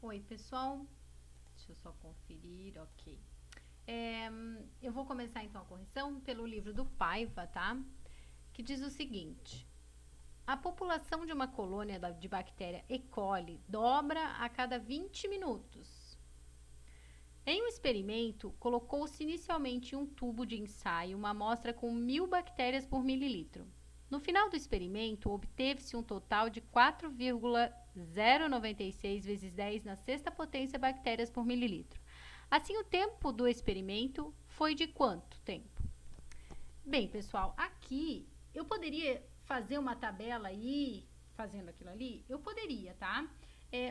Oi, pessoal. Deixa eu só conferir, ok. Eu vou começar então a correção pelo livro do Paiva, tá? Que diz o seguinte: a população de uma colônia de bactéria E. coli dobra a cada 20 minutos. Em um experimento, colocou-se inicialmente em um tubo de ensaio uma amostra com 1.000 bactérias por mililitro. No final do experimento, obteve-se um total de 4,096 vezes 10 na sexta potência bactérias por mililitro. Assim, o tempo do experimento foi de quanto tempo? Bem, pessoal, aqui eu poderia fazer uma tabela aí, fazendo aquilo ali? Eu poderia, tá?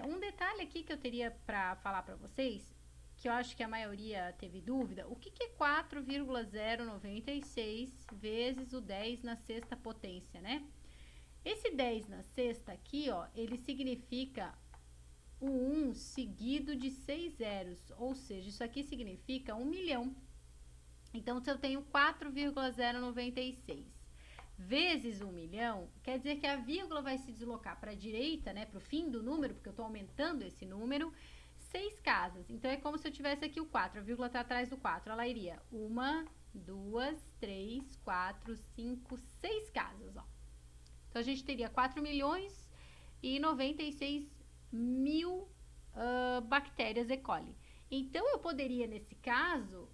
Um detalhe aqui que eu teria para falar para vocês, que eu acho que a maioria teve dúvida, o que é 4,096 vezes o 10 na sexta potência, né? Esse 10 na sexta aqui, ó, ele significa o 1 seguido de 6 zeros, ou seja, isso aqui significa 1 milhão. Então, se eu tenho 4,096 vezes 1 milhão, quer dizer que a vírgula vai se deslocar para a direita, né, para o fim do número, porque eu estou aumentando esse número, 6 casas. Então, é como se eu tivesse aqui o 4, a vírgula está atrás do 4. Ela iria 1, 2, 3, 4, 5, 6 casas, ó. Então, a gente teria 4 milhões e 96 mil bactérias E. coli. Então, eu poderia, nesse caso,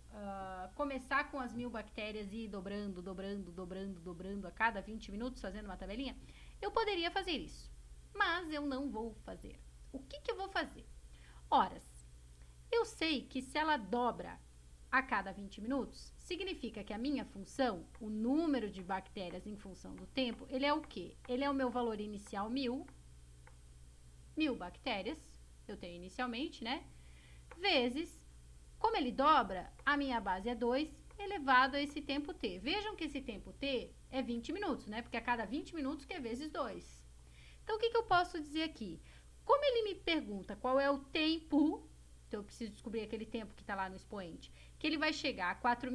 começar com as 1.000 bactérias e ir dobrando a cada 20 minutos, fazendo uma tabelinha. Eu poderia fazer isso, mas eu não vou fazer. O que eu vou fazer? Horas. Eu sei que se ela dobra a cada 20 minutos, significa que a minha função, o número de bactérias em função do tempo, ele é o quê? Ele é o meu valor inicial 1.000 bactérias, eu tenho inicialmente, né? Vezes, como ele dobra, a minha base é 2 elevado a esse tempo t. Vejam que esse tempo t é 20 minutos, né? Porque a cada 20 minutos que é vezes 2. Então, o que eu posso dizer aqui? Como ele me pergunta qual é o tempo, então eu preciso descobrir aquele tempo que está lá no expoente, que ele vai chegar a 4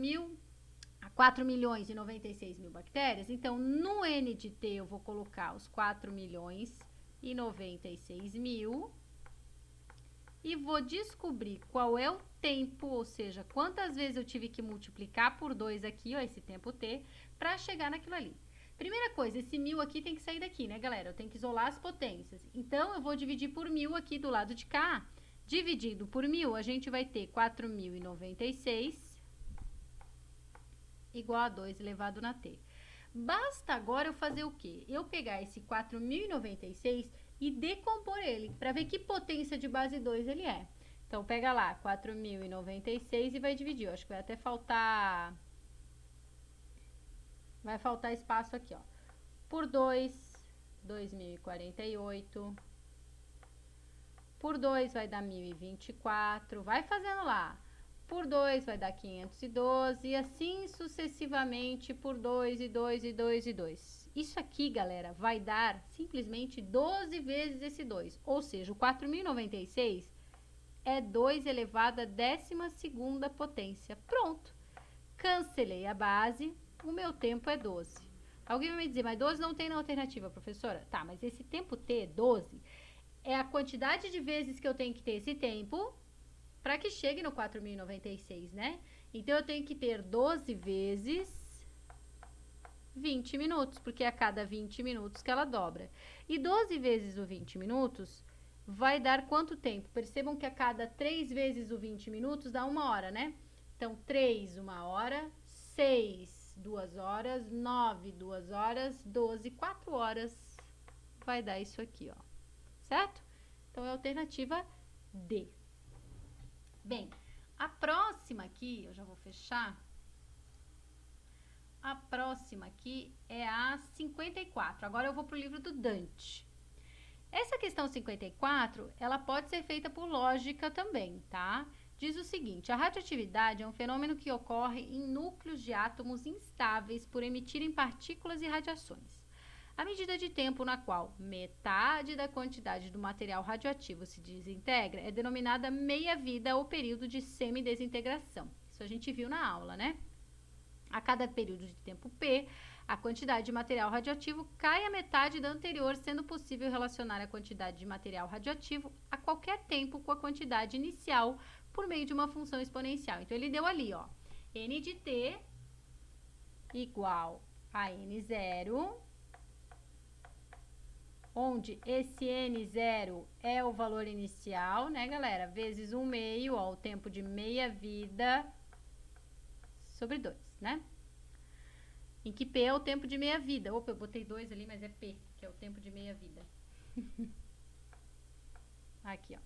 milhões e 96 mil bactérias, então no N de T eu vou colocar os 4 milhões e 96 mil e vou descobrir qual é o tempo, ou seja, quantas vezes eu tive que multiplicar por 2 aqui, ó, esse tempo t, para chegar naquilo ali. Primeira coisa, esse 1.000 aqui tem que sair daqui, né, galera? Eu tenho que isolar as potências. Então, eu vou dividir por 1.000 aqui do lado de cá. Dividido por 1.000, a gente vai ter 4.096 igual a 2 elevado na t. Basta agora eu fazer o quê? Eu pegar esse 4.096 e decompor ele, para ver que potência de base 2 ele é. Então, pega lá, 4.096 e vai dividir. Eu acho que vai até faltar... Vai faltar espaço aqui, ó. Por 2, 2.048. Por 2 vai dar 1.024. Vai fazendo lá. Por 2 vai dar 512 e assim sucessivamente por 2 e 2 e 2 e 2. Isso aqui, galera, vai dar simplesmente 12 vezes esse 2. Ou seja, o 4.096 é 2 elevado à 12ª potência. Pronto. Cancelei a base, o meu tempo é 12. Alguém vai me dizer, mas 12 não tem na alternativa, professora? Tá, mas esse tempo t, 12, é a quantidade de vezes que eu tenho que ter esse tempo para que chegue no 4.096, né? Então, eu tenho que ter 12 vezes 20 minutos, porque é a cada 20 minutos que ela dobra. E 12 vezes o 20 minutos vai dar quanto tempo? Percebam que a cada 3 vezes o 20 minutos dá 1 hora, né? Então, 3, 1 hora, 6, 2 horas, 9, 2 horas, 12, 4 horas. Vai dar isso aqui, ó. Certo? Então, é a alternativa D. Bem, a próxima aqui, eu já vou fechar. A próxima aqui é a 54. Agora eu vou para o livro do Dante. Essa questão 54, ela pode ser feita por lógica também, tá? Diz o seguinte: a radioatividade é um fenômeno que ocorre em núcleos de átomos instáveis por emitirem partículas e radiações. A medida de tempo na qual metade da quantidade do material radioativo se desintegra é denominada meia-vida ou período de semidesintegração. Isso a gente viu na aula, né? A cada período de tempo P, A quantidade de material radioativo cai à metade da anterior, sendo possível relacionar a quantidade de material radioativo a qualquer tempo com a quantidade inicial por meio de uma função exponencial. Então, ele deu ali, ó, n de t igual a n0, onde esse n0 é o valor inicial, né, galera? Vezes 1 meio, ó, o tempo de meia vida sobre 2, né? Em que P é o tempo de meia vida. Opa, eu botei 2 ali, mas é P, que é o tempo de meia vida. Aqui, ó.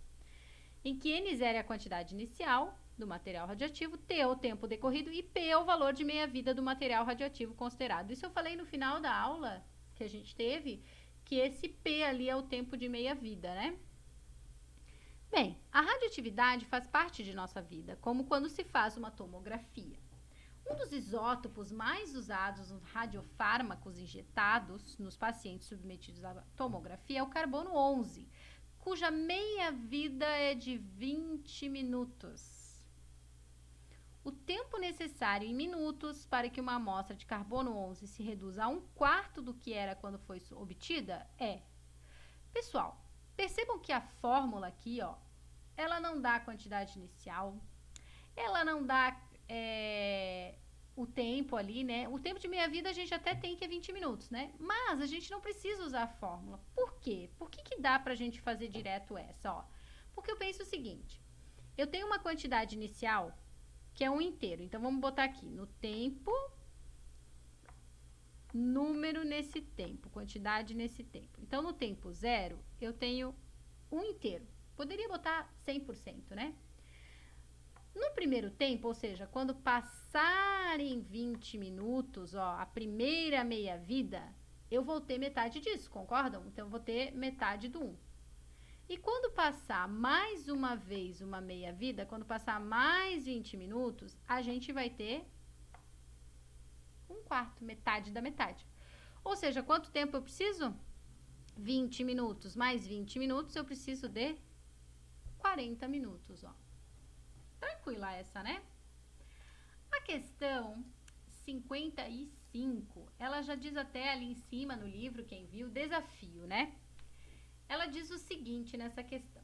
Em que N0 é a quantidade inicial do material radioativo, T é o tempo decorrido e P é o valor de meia vida do material radioativo considerado. Isso eu falei no final da aula que a gente teve, que esse P ali é o tempo de meia vida, né? Bem, a radioatividade faz parte de nossa vida, como quando se faz uma tomografia. Um dos isótopos mais usados nos radiofármacos injetados nos pacientes submetidos à tomografia é o carbono 11, cuja meia-vida é de 20 minutos. O tempo necessário em minutos para que uma amostra de carbono 11 se reduza a 1/4 do que era quando foi obtida é... Pessoal, percebam que a fórmula aqui, ó, ela não dá a quantidade inicial, ela não dá... o tempo ali, né? O tempo de meia-vida a gente até tem que é 20 minutos, né? Mas a gente não precisa usar a fórmula. Por quê? Por que dá pra gente fazer direto essa, ó? Porque eu penso o seguinte, eu tenho uma quantidade inicial que é um inteiro. Então, vamos botar aqui, no tempo, número nesse tempo, quantidade nesse tempo. Então, no tempo 0, eu tenho um inteiro. Poderia botar 100%, né? No primeiro tempo, ou seja, quando passarem 20 minutos, ó, a primeira meia-vida, eu vou ter metade disso, concordam? Então, eu vou ter metade do 1. E quando passar mais uma vez uma meia-vida, quando passar mais 20 minutos, a gente vai ter 1/4, metade da metade. Ou seja, quanto tempo eu preciso? 20 minutos mais 20 minutos, eu preciso de 40 minutos, ó. Tranquila essa, né? A questão 55, ela já diz até ali em cima no livro, quem viu, desafio, né? Ela diz o seguinte nessa questão.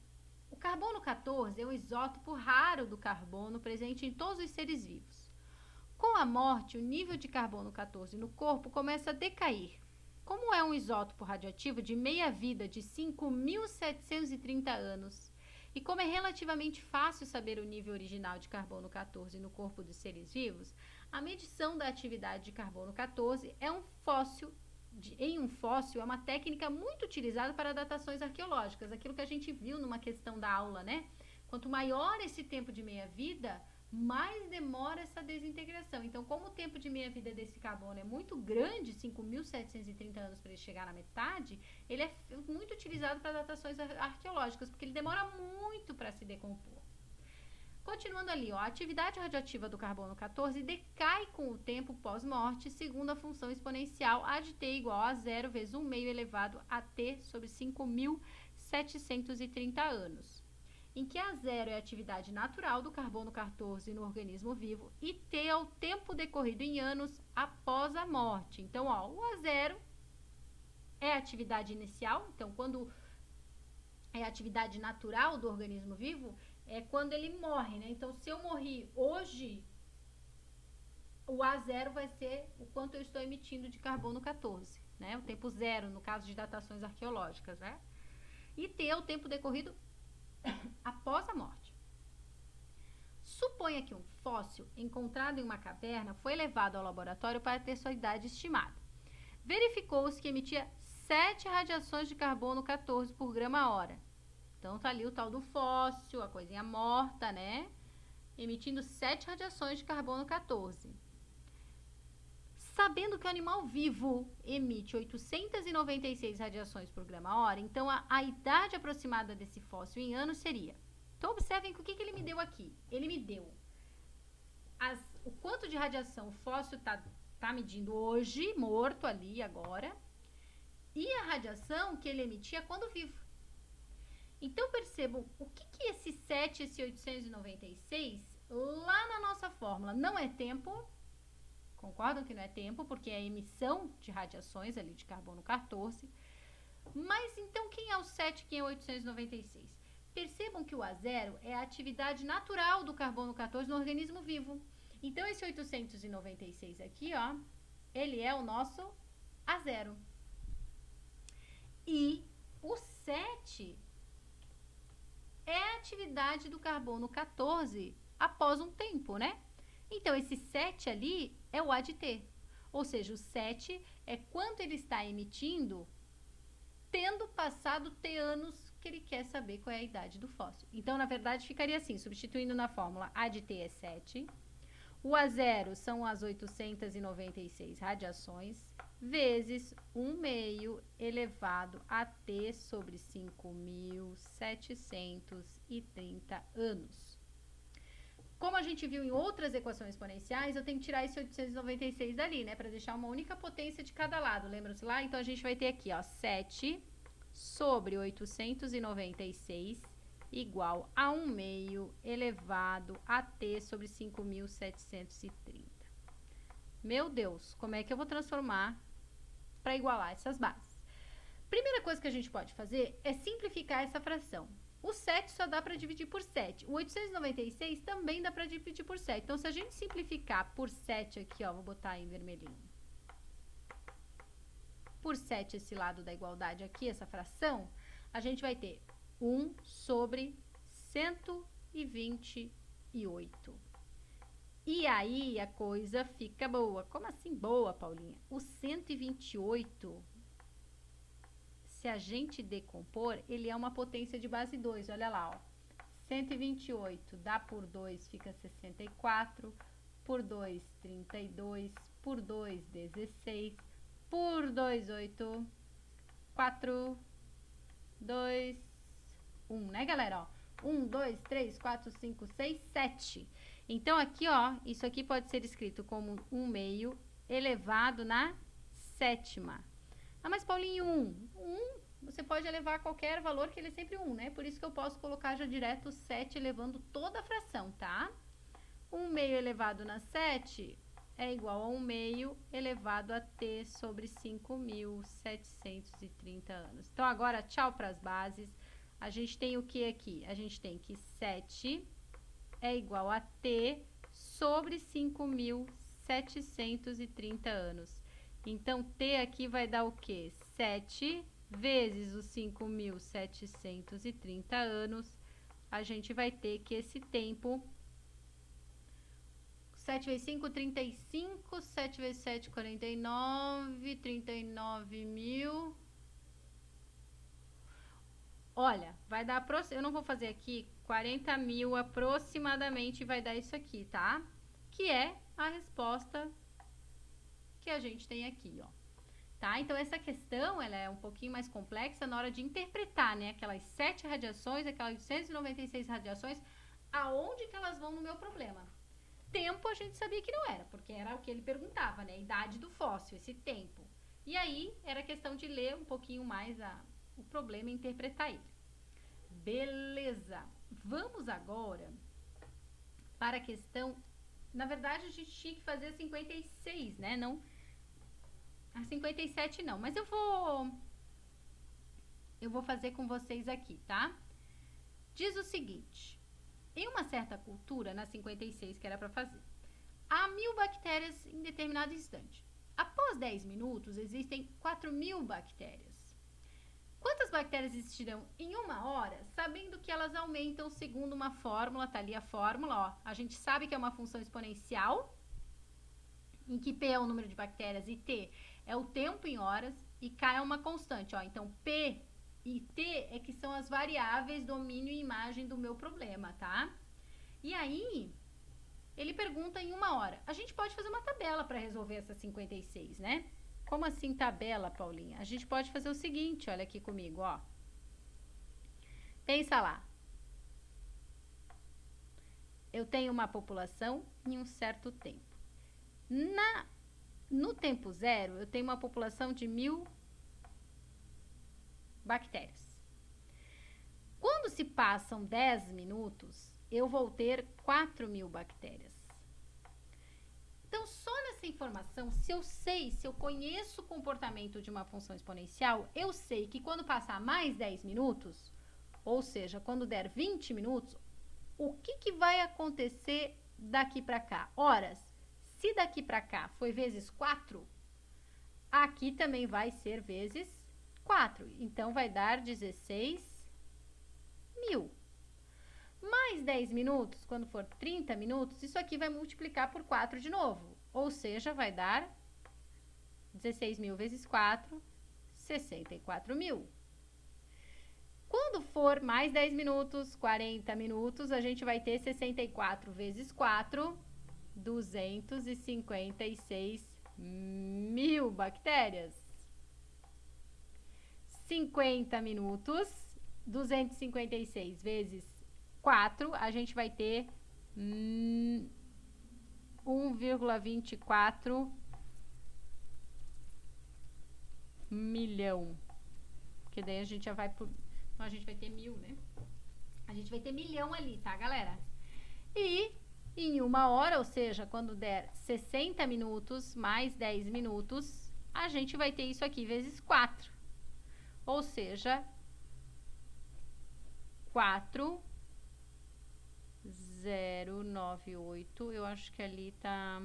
O carbono 14 é um isótopo raro do carbono presente em todos os seres vivos. Com a morte, o nível de carbono 14 no corpo começa a decair. Como é um isótopo radioativo de meia-vida de 5.730 anos, e como é relativamente fácil saber o nível original de carbono 14 no corpo dos seres vivos, a medição da atividade de carbono 14 em um fóssil é uma técnica muito utilizada para datações arqueológicas, aquilo que a gente viu numa questão da aula, né? Quanto maior esse tempo de meia-vida, mais demora essa desintegração. Então, como o tempo de meia-vida desse carbono é muito grande, 5.730 anos para ele chegar na metade, ele é muito utilizado para datações arqueológicas, porque ele demora muito para se decompor. Continuando ali, ó, a atividade radioativa do carbono 14 decai com o tempo pós-morte, segundo a função exponencial A de t igual a 0 vezes 1 meio elevado a t sobre 5.730 anos, em que A0 é a atividade natural do carbono 14 no organismo vivo e T é o tempo decorrido em anos após a morte. Então, ó, o A0 é a atividade inicial, então quando é a atividade natural do organismo vivo, é quando ele morre, né? Então, se eu morri hoje, o A0 vai ser o quanto eu estou emitindo de carbono 14, né? O tempo 0, no caso de datações arqueológicas, né? E T é o tempo decorrido após a morte. Suponha que um fóssil encontrado em uma caverna foi levado ao laboratório para ter sua idade estimada. Verificou-se que emitia 7 radiações de carbono 14 por grama-hora. Então, tá ali o tal do fóssil, a coisinha morta, né? Emitindo 7 radiações de carbono 14. Sabendo que o animal vivo emite 896 radiações por grama-hora, então a idade aproximada desse fóssil em anos seria... Então, observem que o que ele me deu aqui. Ele me deu o quanto de radiação o fóssil tá medindo hoje, morto ali agora, e a radiação que ele emitia quando vivo. Então, percebam o que esse 7 e esse 896, lá na nossa fórmula, não é tempo, Concordam que não é tempo, porque é a emissão de radiações ali de carbono 14. Mas então quem é o 7 e quem é o 896? Percebam que o A0 é a atividade natural do carbono 14 no organismo vivo. Então esse 896 aqui, ó, ele é o nosso A0. E o 7 é a atividade do carbono 14 após um tempo, né? Então, esse 7 ali é o ADT. Ou seja, o 7 é quanto ele está emitindo, tendo passado T anos que ele quer saber qual é a idade do fóssil. Então, na verdade, ficaria assim, substituindo na fórmula, ADT é 7, o A0 são as 896 radiações, vezes 1 meio elevado a T sobre 5.730 anos. Como a gente viu em outras equações exponenciais, eu tenho que tirar esse 896 dali, né? Para deixar uma única potência de cada lado, lembram-se lá? Então, a gente vai ter aqui, ó, 7 sobre 896 igual a 1 meio elevado a T sobre 5.730. Meu Deus, como é que eu vou transformar para igualar essas bases? Primeira coisa que a gente pode fazer é simplificar essa fração. O 7 só dá para dividir por 7. O 896 também dá para dividir por 7. Então, se a gente simplificar por 7 aqui, ó, vou botar em vermelhinho. Por 7 esse lado da igualdade aqui, essa fração, a gente vai ter 1 sobre 128. E aí a coisa fica boa. Como assim boa, Paulinha? O 128... se a gente decompor, ele é uma potência de base 2, olha lá, ó. 128 dá por 2, fica 64, por 2, 32, por 2, 16, por 2, 8, 4, 2, 1, né, galera? Ó, 1, 2, 3, 4, 5, 6, 7. Então, aqui, ó, isso aqui pode ser escrito como 1 meio elevado na sétima. Ah, mas Paulinho, 1 você pode elevar a qualquer valor que ele é sempre 1, né? Por isso que eu posso colocar já direto 7 elevando toda a fração, tá? 1 meio elevado na 7 é igual a 1 meio elevado a T sobre 5.730 anos. Então, agora, tchau para as bases. A gente tem o que aqui? A gente tem que 7 é igual a T sobre 5.730 anos. Então, T aqui vai dar o quê? 7 vezes os 5.730 anos. A gente vai ter que esse tempo... 7 vezes 5, 35. 7 vezes 7, 49. 39 mil... Olha, vai dar... Eu não vou fazer aqui 40 mil aproximadamente, vai dar isso aqui, tá? Que é a resposta que a gente tem aqui, ó. Tá? Então, essa questão, ela é um pouquinho mais complexa na hora de interpretar, né? Aquelas 7 radiações, aquelas 896 radiações, aonde que elas vão no meu problema? Tempo a gente sabia que não era, porque era o que ele perguntava, né? A idade do fóssil, esse tempo. E aí, era questão de ler um pouquinho mais o problema e interpretar ele. Beleza! Vamos agora para a questão... Na verdade, a gente tinha que fazer a 56, né? Não... A 57 não, mas eu vou fazer com vocês aqui, tá? Diz o seguinte, em uma certa cultura, na 56 que era para fazer, há 1.000 bactérias em determinado instante. Após 10 minutos, existem 4.000 bactérias. Quantas bactérias existirão em 1 hora, sabendo que elas aumentam segundo uma fórmula, tá ali a fórmula, ó. A gente sabe que é uma função exponencial, em que P é o número de bactérias e T é o tempo em horas e K é uma constante, ó. Então, P e T é que são as variáveis domínio e imagem do meu problema, tá? E aí, ele pergunta em 1 hora. A gente pode fazer uma tabela para resolver essa 56, né? Como assim tabela, Paulinha? A gente pode fazer o seguinte, olha aqui comigo, ó. Pensa lá. Eu tenho uma população em um certo tempo. No tempo zero, eu tenho uma população de 1.000 bactérias. Quando se passam 10 minutos, eu vou ter 4.000 bactérias. Então, só na essa informação, se eu conheço o comportamento de uma função exponencial, eu sei que quando passar mais 10 minutos, ou seja, quando der 20 minutos, o que vai acontecer daqui para cá? Horas. Se daqui para cá foi vezes 4, aqui também vai ser vezes 4. Então, vai dar 16.000. Mais 10 minutos, quando for 30 minutos, isso aqui vai multiplicar por 4 de novo. Ou seja, vai dar 16.000 vezes 4, 64.000. Quando for mais 10 minutos, 40 minutos, a gente vai ter 64 vezes 4, 256.000 bactérias. 50 minutos, 256 vezes 4, a gente vai ter 1,24 milhão. Porque daí a gente já vai por... Então, a gente vai ter 1.000, né? A gente vai ter milhão ali, tá, galera? E em 1 hora, ou seja, quando der 60 minutos mais 10 minutos, a gente vai ter isso aqui vezes 4. Ou seja, 4,098. Eu acho que ali tá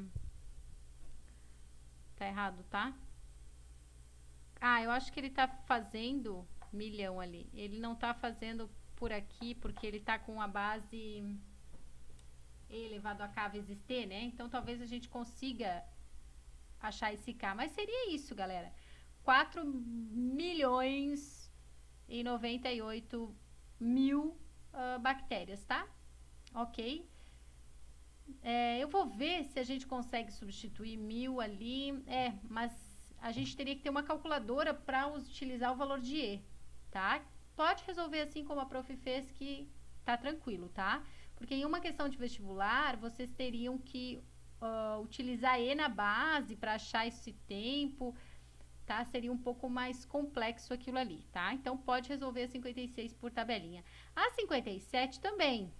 errado, tá? Eu acho que ele tá fazendo milhão ali. Ele não tá fazendo por aqui, porque ele tá com a base E elevado a K vezes T, né? Então, talvez a gente consiga achar esse K. Mas seria isso, galera. 4.098.000 bactérias, tá? Ok? Eu vou ver se a gente consegue substituir 1.000 ali. Mas a gente teria que ter uma calculadora para utilizar o valor de E, tá? Pode resolver assim como a prof fez, que tá tranquilo, tá? Porque em uma questão de vestibular, vocês teriam que utilizar E na base para achar esse tempo, tá? Seria um pouco mais complexo aquilo ali, tá? Então, pode resolver a 56 por tabelinha. A 57 também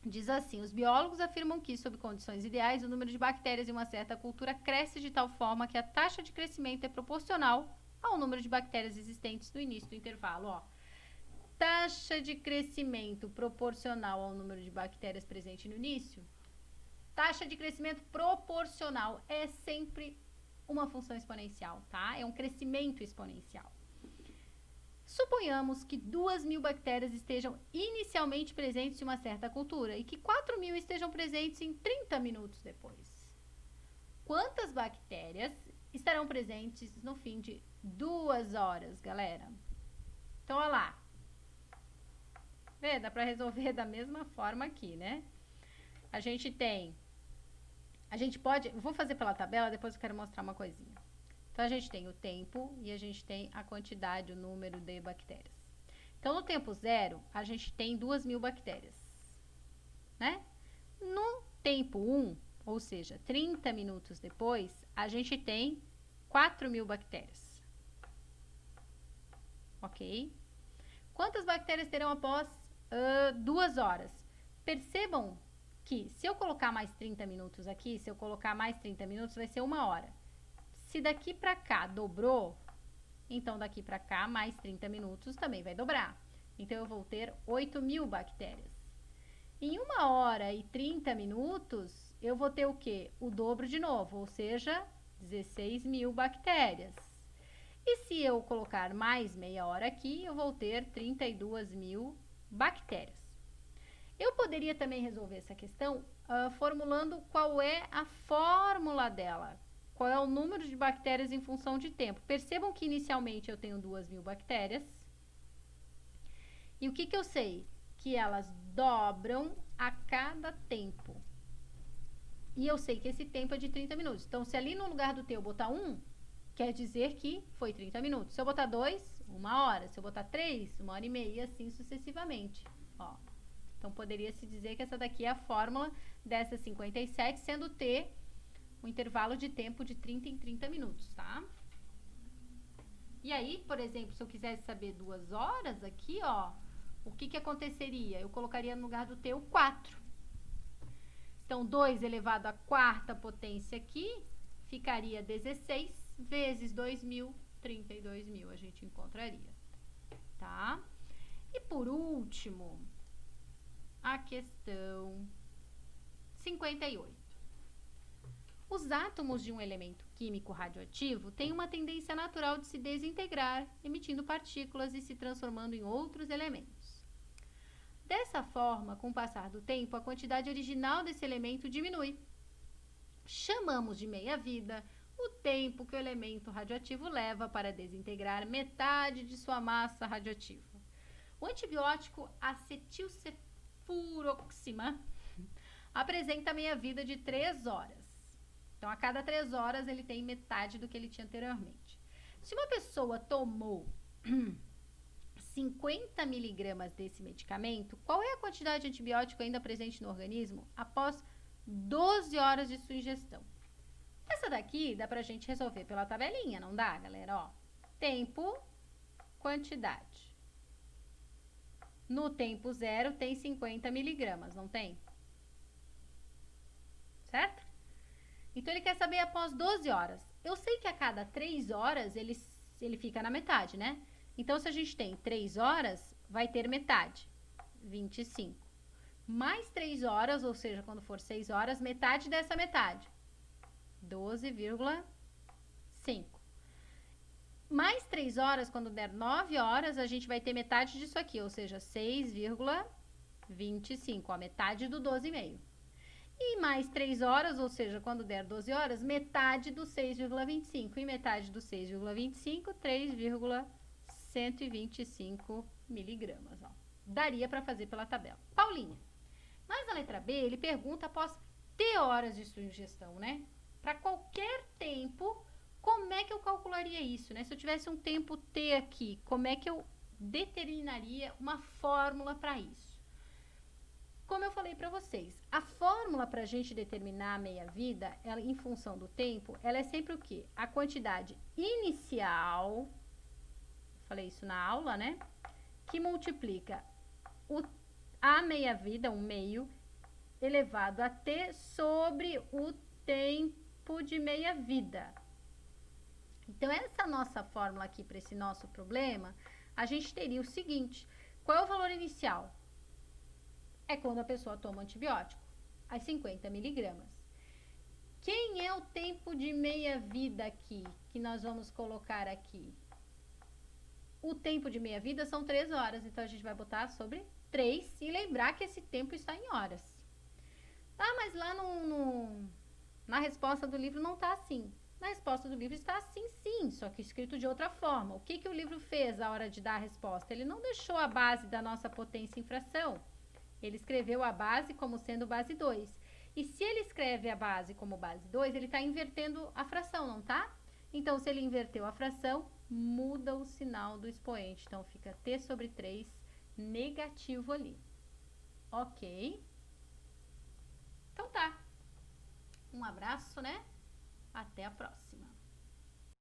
diz assim: os biólogos afirmam que, sob condições ideais, o número de bactérias em uma certa cultura cresce de tal forma que a taxa de crescimento é proporcional ao número de bactérias existentes no início do intervalo, ó. Taxa de crescimento proporcional ao número de bactérias presente no início. Taxa de crescimento proporcional é sempre uma função exponencial, tá? É um crescimento exponencial. Suponhamos que 2.000 bactérias estejam inicialmente presentes em uma certa cultura e que 4.000 estejam presentes em 30 minutos depois. Quantas bactérias estarão presentes no fim de 2 horas, galera? Então, olha lá. Vê, dá para resolver da mesma forma aqui, né? A gente pode... Vou fazer pela tabela, depois eu quero mostrar uma coisinha. Então, a gente tem o tempo e a gente tem a quantidade, o número de bactérias. Então, no tempo zero, a gente tem 2.000 bactérias, né? No tempo 1, ou seja, 30 minutos depois, a gente tem 4.000 bactérias. Ok? Quantas bactérias terão após 2 horas? Percebam que se eu colocar mais 30 minutos aqui, se eu colocar mais 30 minutos, vai ser 1 hora. Se daqui para cá dobrou, então daqui para cá mais 30 minutos também vai dobrar. Então, eu vou ter 8.000 bactérias. Em 1 hora e 30 minutos, eu vou ter o quê? O dobro de novo, ou seja, 16.000 bactérias. E se eu colocar mais meia hora aqui, eu vou ter 32.000 bactérias. Eu poderia também resolver essa questão formulando qual é a fórmula dela. Qual é o número de bactérias em função de tempo. Percebam que inicialmente eu tenho 2.000 bactérias. E o que eu sei? Que elas dobram a cada tempo. E eu sei que esse tempo é de 30 minutos. Então, se ali no lugar do T eu botar 1, quer dizer que foi 30 minutos. Se eu botar 2, 1 hora. Se eu botar 3, 1 hora e meia, e assim sucessivamente. Ó. Então, poderia-se dizer que essa daqui é a fórmula dessa 57, sendo T um intervalo de tempo de 30 em 30 minutos, tá? E aí, por exemplo, se eu quisesse saber 2 horas aqui, ó, o que aconteceria? Eu colocaria no lugar do T o 4. Então, 2 elevado à 4ª potência aqui, ficaria 16 vezes 2.000, 32.000 a gente encontraria, tá? E por último, a questão 58. Os átomos de um elemento químico radioativo têm uma tendência natural de se desintegrar, emitindo partículas e se transformando em outros elementos. Dessa forma, com o passar do tempo, a quantidade original desse elemento diminui. Chamamos de meia-vida o tempo que o elemento radioativo leva para desintegrar metade de sua massa radioativa. O antibiótico acetilcefuroxima apresenta meia-vida de 3 horas. Então, a cada 3 horas, ele tem metade do que ele tinha anteriormente. Se uma pessoa tomou 50 miligramas desse medicamento, qual é a quantidade de antibiótico ainda presente no organismo após 12 horas de sua ingestão? Essa daqui dá pra gente resolver pela tabelinha, não dá, galera? Ó, tempo, quantidade. No tempo zero tem 50 miligramas, não tem? Certo? Então, ele quer saber após 12 horas. Eu sei que a cada 3 horas ele fica na metade, né? Então, se a gente tem 3 horas, vai ter metade, 25. Mais 3 horas, ou seja, quando for 6 horas, metade dessa metade, 12,5. Mais 3 horas, quando der 9 horas, a gente vai ter metade disso aqui, ou seja, 6,25, a metade do 12,5. E mais 3 horas, ou seja, quando der 12 horas, metade do 6,25. E metade do 6,25, 3,125 miligramas. Ó. Daria para fazer pela tabela. Paulinha, mas na letra B, ele pergunta após T horas de sua ingestão, né? Para qualquer tempo, como é que eu calcularia isso, né? Se eu tivesse um tempo T aqui, como é que eu determinaria uma fórmula para isso? Como eu falei para vocês, a fórmula para a gente determinar a meia-vida, em função do tempo, ela é sempre o quê? A quantidade inicial, falei isso na aula, né? Que multiplica a meia-vida, um meio, elevado a t sobre o tempo de meia-vida. Então, essa nossa fórmula aqui para esse nosso problema, a gente teria o seguinte: qual é o valor inicial? É quando a pessoa toma antibiótico, as 50 miligramas. Quem é o tempo de meia-vida aqui, que nós vamos colocar aqui? O tempo de meia-vida são 3 horas, então a gente vai botar sobre 3 e lembrar que esse tempo está em horas. Ah, mas lá na resposta do livro não está assim. Na resposta do livro está assim, sim, só que escrito de outra forma. O que o livro fez à hora de dar a resposta? Ele não deixou a base da nossa potência em fração. Ele escreveu a base como sendo base 2. E se ele escreve a base como base 2, ele está invertendo a fração, não tá? Então, se ele inverteu a fração, muda o sinal do expoente. Então, fica t sobre 3 negativo ali. Ok? Então tá. Um abraço, né? Até a próxima.